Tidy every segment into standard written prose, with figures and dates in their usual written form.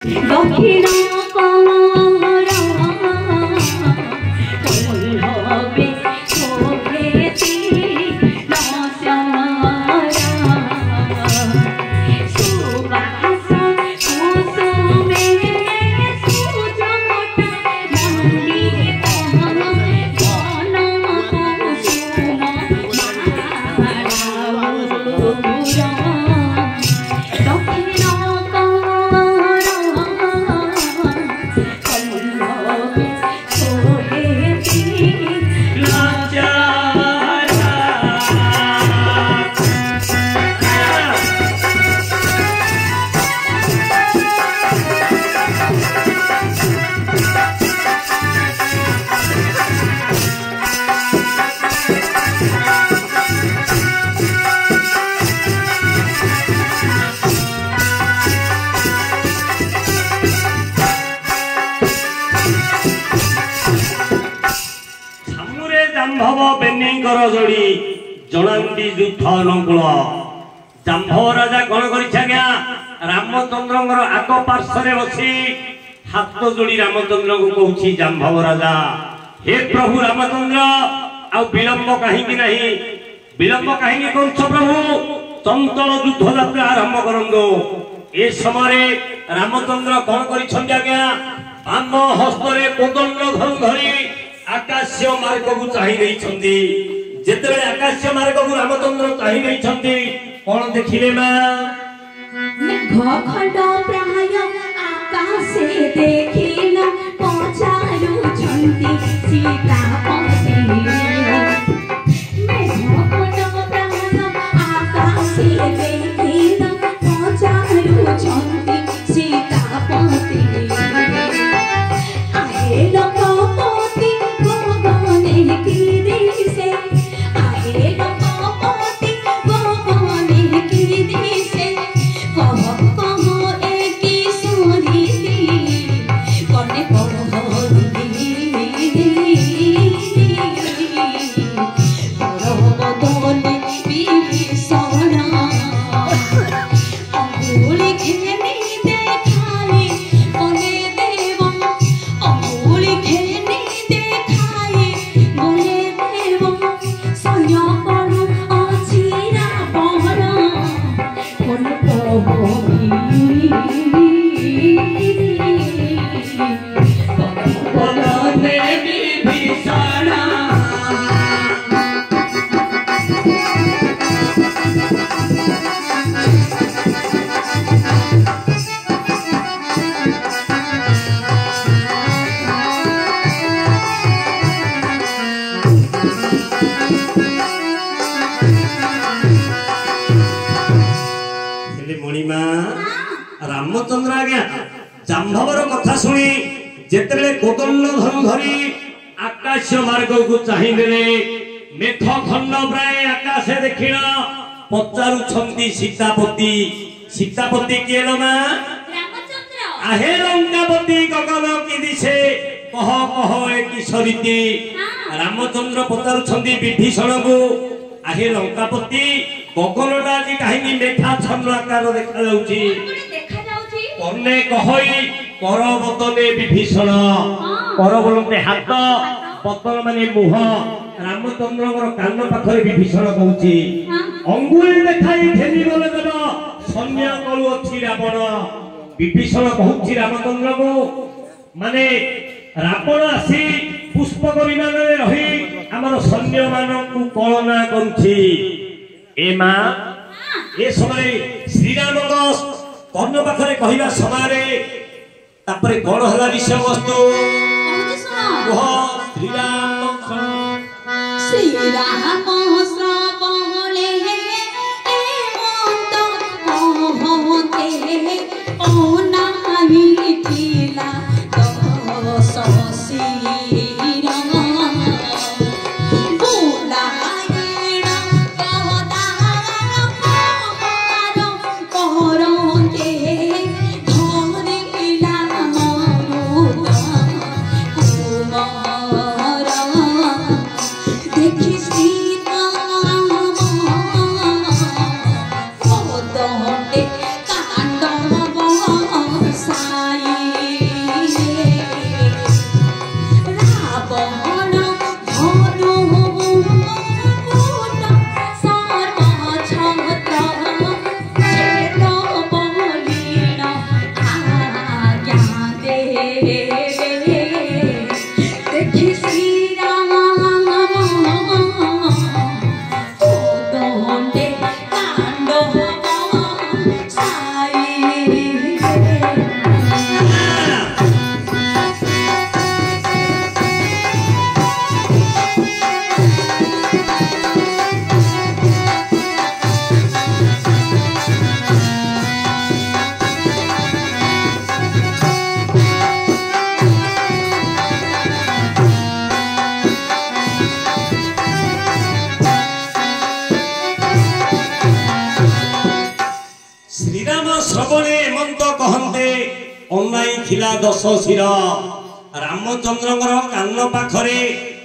দক্ষিণ কমর কল্লবে শোভেতি নশরা সুবাস কুসুমে সুজমটা মন্ডিত বন কুসুম जाम्भव बेनीकर जोड़ी जनांती युद्ध अनुकूल जाम्भव राजा कौन कर रामचंद्र आग पार्श्व बसी हाथ जोड़ी रामचंद्र को कहूँ जाम्भव राजा हे प्रभु रामचंद्र आ विलंब कहीं नहीं विलंब कहीं कर प्रभु चंचल युद्ध यात्रा आरंभ करूँ ए समय रामचंद्र कौन कर आम हस्तरे कोदंड धरी आकाश्य मार्ग को चाहिए जिते आकाश्य मार्ग को रामचंद्र चाहिए कौन देखिले खंड प्राय आकाशे देखिल पचारुछंती सीतापति खंड प्राय आकाशे देखिल पचारुछंती सीतापति आहे लोकपति भगवान की दिशे आहे लोकपति भगवान की दिशे कह कह एक सुरी कने पढ़ी बदले विभीषण अंगुली खेनी देखाई बोले देव अंगुली खेनी देखाई बोले देव सैन्य करू अछि रावण कोन बदले विभीषण मणिमा रामचंद्र आज्ञा जाम्भवर कथा शुणी जिते कोदंड धरी आकाश मार्ग को चाहिए मेघ खंड प्राय आकाश देखिल पचारुछंती सीतापति सीतापति किए मा आहे लंकापति गगन की दिशे कह कह एक सरिती रामचंद्र पचारुछंती विभीषण को आहे लंकापति गगनटा आज कहीं मेघाच्छन्न आकार देखा जाउची कने कहई कर बदले विभीषण कर बोलते हाथ पतन माने मुह रामचंद्र कान पाखरे विभीषण कहूची अंगुली देखाई ठेली बोले देव सैन्य करू अछि रावण विभीषण कहूची रामचंद्र को माने रावण आसी पुष्पक विमान रही आमर सैन्य मानकु कलना करुछि ए मां ए समय श्रीराम कर्ण पाखरे कहला समय तापरे कौन हला विषय वस्तु श्रीराम श्रावणे एवंत कहते ओ नाही ठिला दस शिराम बुलाएण कहता करते धरिला मरुदा कुमार देखि ଅନାଇ ଥିଲା ଦଶ ଶିର ରାମଚନ୍ଦ୍ରଙ୍କର କାନ ପାଖରେ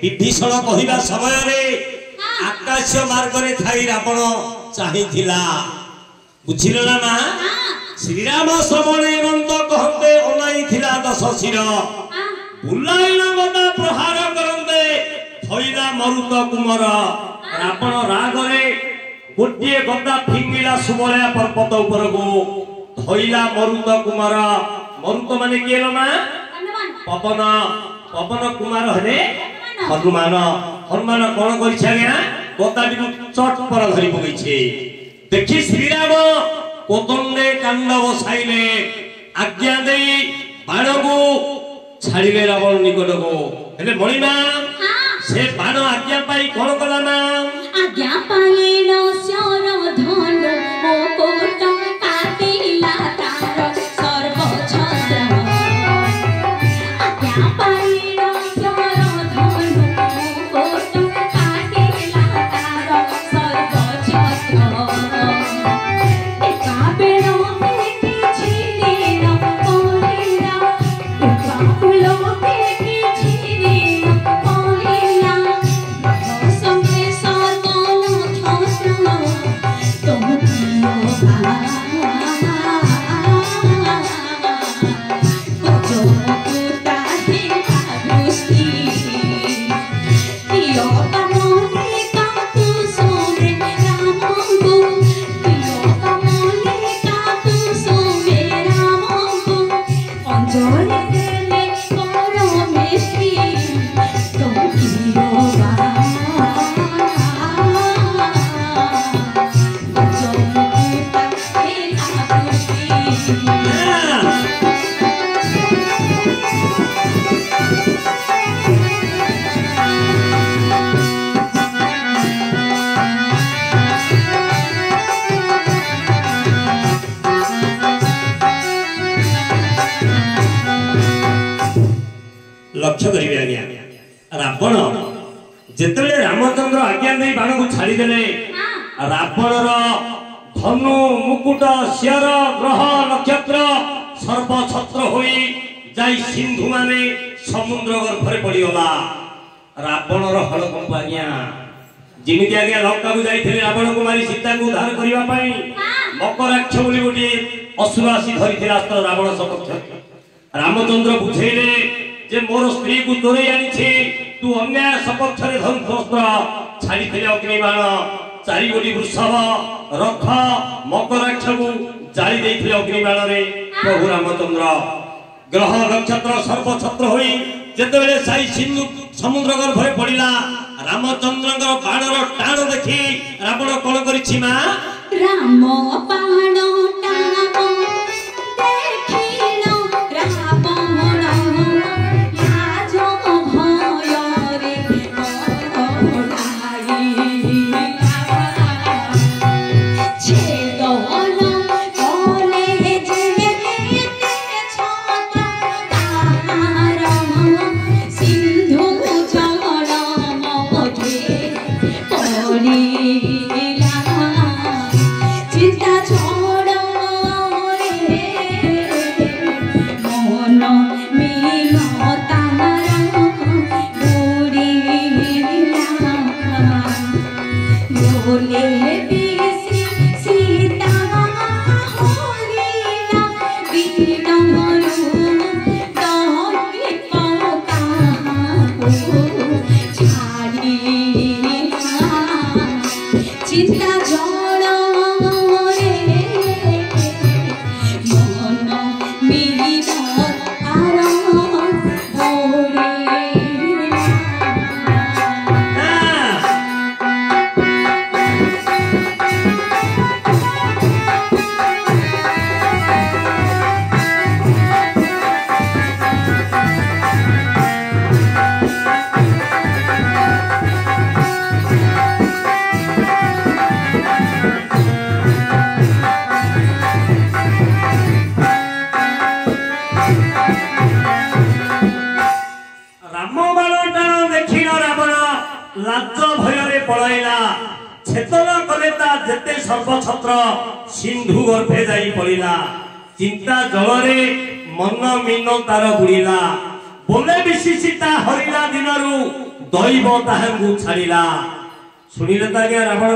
ବିଭୀଷଣ କହିବା ସମୟରେ ଆକାଶ ମାର୍ଗରେ ଥାଇ ରାବଣ ଚାହିଁଥିଲା। ବୁଝିଲ ନା ମା? ଶ୍ରୀରାମ ଶ୍ରବଣେ ମନ୍ତ କହନ୍ତେ ଅନାଇ ଥିଲା ଦଶ ଶିର ବୁଲାଇଲ ଗଦା ପ୍ରହାର କରନ୍ତେ ଥଇଲା ମରୁତ କୁମର। ରାବଣ ରାଗରେ ଗୋଟିଏ ଗଦା ଫିଙ୍ଗିଲା ସୁବଳୟା ପର୍ବତ ଉପରକୁ ଧଇଲା ମରୁତ କୁମାର। ମରୁତ ମାନେ କିଏ ଲୋ ମା? ପବନ। ପବନ କୁମାର ହେଲେ ହନୁମାନ। ହନୁମାନ କଣ କରିছে ଆଜ୍ଞା? ଗଦାଟିକୁ ଚଟ ପର ଧରି ପକେଇছে। ଦେଖି ଶ୍ରୀରାମ କୋଦଣ୍ଡେ କାଣ୍ଡ ବସାଇଲେ ଆଜ୍ଞା ଦେଇ ବାଣକୁ ଛାଡ଼ିଲେ ରାବଣ ନିକଟକୁ। ହେଲେ ମଣିମା ସେ ବାଣ ଆଜ୍ଞା ପାଇ କଣ କଲା ମା? ଆଜ୍ଞା ପାଇଲ ସ୍ୟର ଧନୁ ମୁକୁଟ କାଟିଲା ତାର ସର୍ବଛତ୍ର। ଆଜ୍ଞା ପାଇଲ ସ୍ୟର ଧନୁ ମୁକୁଟ କାଟିଲା ତାର ସର୍ବଛତ୍ର। ଏକା ବେଳ ଦେଖି ଛିଡ଼ିଲ ପଡ଼ିଲା ଏକା ବେଳ ଦେଖି ଛିଡ଼ିଲ ପଡ଼ିଲା ସଙ୍ଗେ ସର୍ବନାଥ ତୁମ ପ୍ରିୟ ବୃଷ୍ଟି ପ୍ରିୟ କାମରେ କାତୁ ସୋମେ ରାମଙ୍କୁ ପ୍ରିୟ କାମରେ କାତୁ ସୋମେ ରାମଙ୍କୁ ଅଞ୍ଜଳି ଦେଲେ ପରମେଷ୍ଟି ତୁମ ପ୍ରିୟ ଲକ୍ଷ୍ୟ କରିବେ ଆଜ୍ଞା ରାବଣ ଯେତେବେଳେ ରାମଚନ୍ଦ୍ର ଆଜ୍ଞା ଦେଇ ବାଣକୁ ଛାଡ଼ିଦେଲେ ରାବଣର ଧନୁ ମୁକୁଟ ଶିର ଗ୍ରହ ନକ୍ଷତ୍ର ସର୍ବଛତ୍ର ହୋଇ ଯାଇ ସିନ୍ଧୁ ମାନେ ସମୁଦ୍ର ଗର୍ଭରେ ପଡ଼ିଗଲା। ରାବଣର ହଳକମ୍ପ ଆଜ୍ଞା ଯେମିତି ଆଜ୍ଞା ଲଙ୍କାକୁ ଯାଇଥିଲେ ରାବଣକୁ ମାରି ସୀତାକୁ ଉଦ୍ଧାର କରିବା ପାଇଁ ମକରାକ୍ଷ ବୋଲି ଗୋଟିଏ ଅସୁର ଆସି ଧରିଥିଲା ଅସ୍ତ୍ର ରାବଣ ସପକ୍ଷରେ। ରାମଚନ୍ଦ୍ର ବୁଝେଇଲେ ଯେ ମୋର ସ୍ତ୍ରୀକୁ ଚୋରେଇ ଆଣିଛି ତୁ ଅନ୍ୟାୟ ସପକ୍ଷରେ ଧରୁଛୁ ଅସ୍ତ୍ର। ଛାଡ଼ିଥିଲେ ଅଗ୍ନିବାଣ ଚାରି ଗୋଟି ବୃଷଭ ରଥ ମକରାକ୍ଷକୁ ଜାଳି ଦେଇଥିଲେ ଅଗ୍ନିବାଣରେ। ପ୍ରଭୁ ରାମଚନ୍ଦ୍ର ଗ୍ରହ ନକ୍ଷତ୍ର ସର୍ବଛତ୍ର ହୋଇ ଯେତେବେଳେ ସାଇ ସିନ୍ଧୁ ସମୁଦ୍ର ଗର୍ଭରେ ପଡ଼ିଲା ରାମଚନ୍ଦ୍ରଙ୍କର ବାଣର ଟାଣ ଦେଖି ରାବଣ କଣ କରିଛି ମା? ରାମ ବାଣ ଟାଣ ଦେଖିଲ ରାବଣ ଲାଜ ଭୟରେ ପଳାଇଲା। ଛେଦନ କଲେ ଯେତେ ଛତ୍ର ତାହାର ସିନ୍ଧୁ ଜଳ ମଧ୍ୟରେ ପଡ଼ିଲା। ଚିନ୍ତା ଝଡ଼ରେ ମନ ମିଲ ତାହାର ବୁଡ଼ିଲା। ବୋଲେ ବିଶି ସୀତା ହରିଲା ବିଡ଼ରୁ ଦୈବ ତାହାକୁ ଛାଡ଼ିଲା। ଚିନ୍ତା ଝଡ଼ରେ ମନ ମିଳିବ ତାର ବୁଡ଼ିଲା। ରାମବାଣ ଟାଣ ଦେଖିଲ ରାବଣ ଲାଜ ଭୟରେ ପଳାଇଲା। ଛେଦନ କଲେ ତା ଯେତେ ସର୍ବଛତ୍ର ସିନ୍ଧୁ ଗର୍ଭେ ଯାଇ ପଡ଼ିଲା। ଚିନ୍ତା ଜଳରେ मन मीन तार बुड़ीला बोले बेसी सीता हरिला दिनरू दैव ताहांगु छाड़िला सुनिले त आज्ञा रावण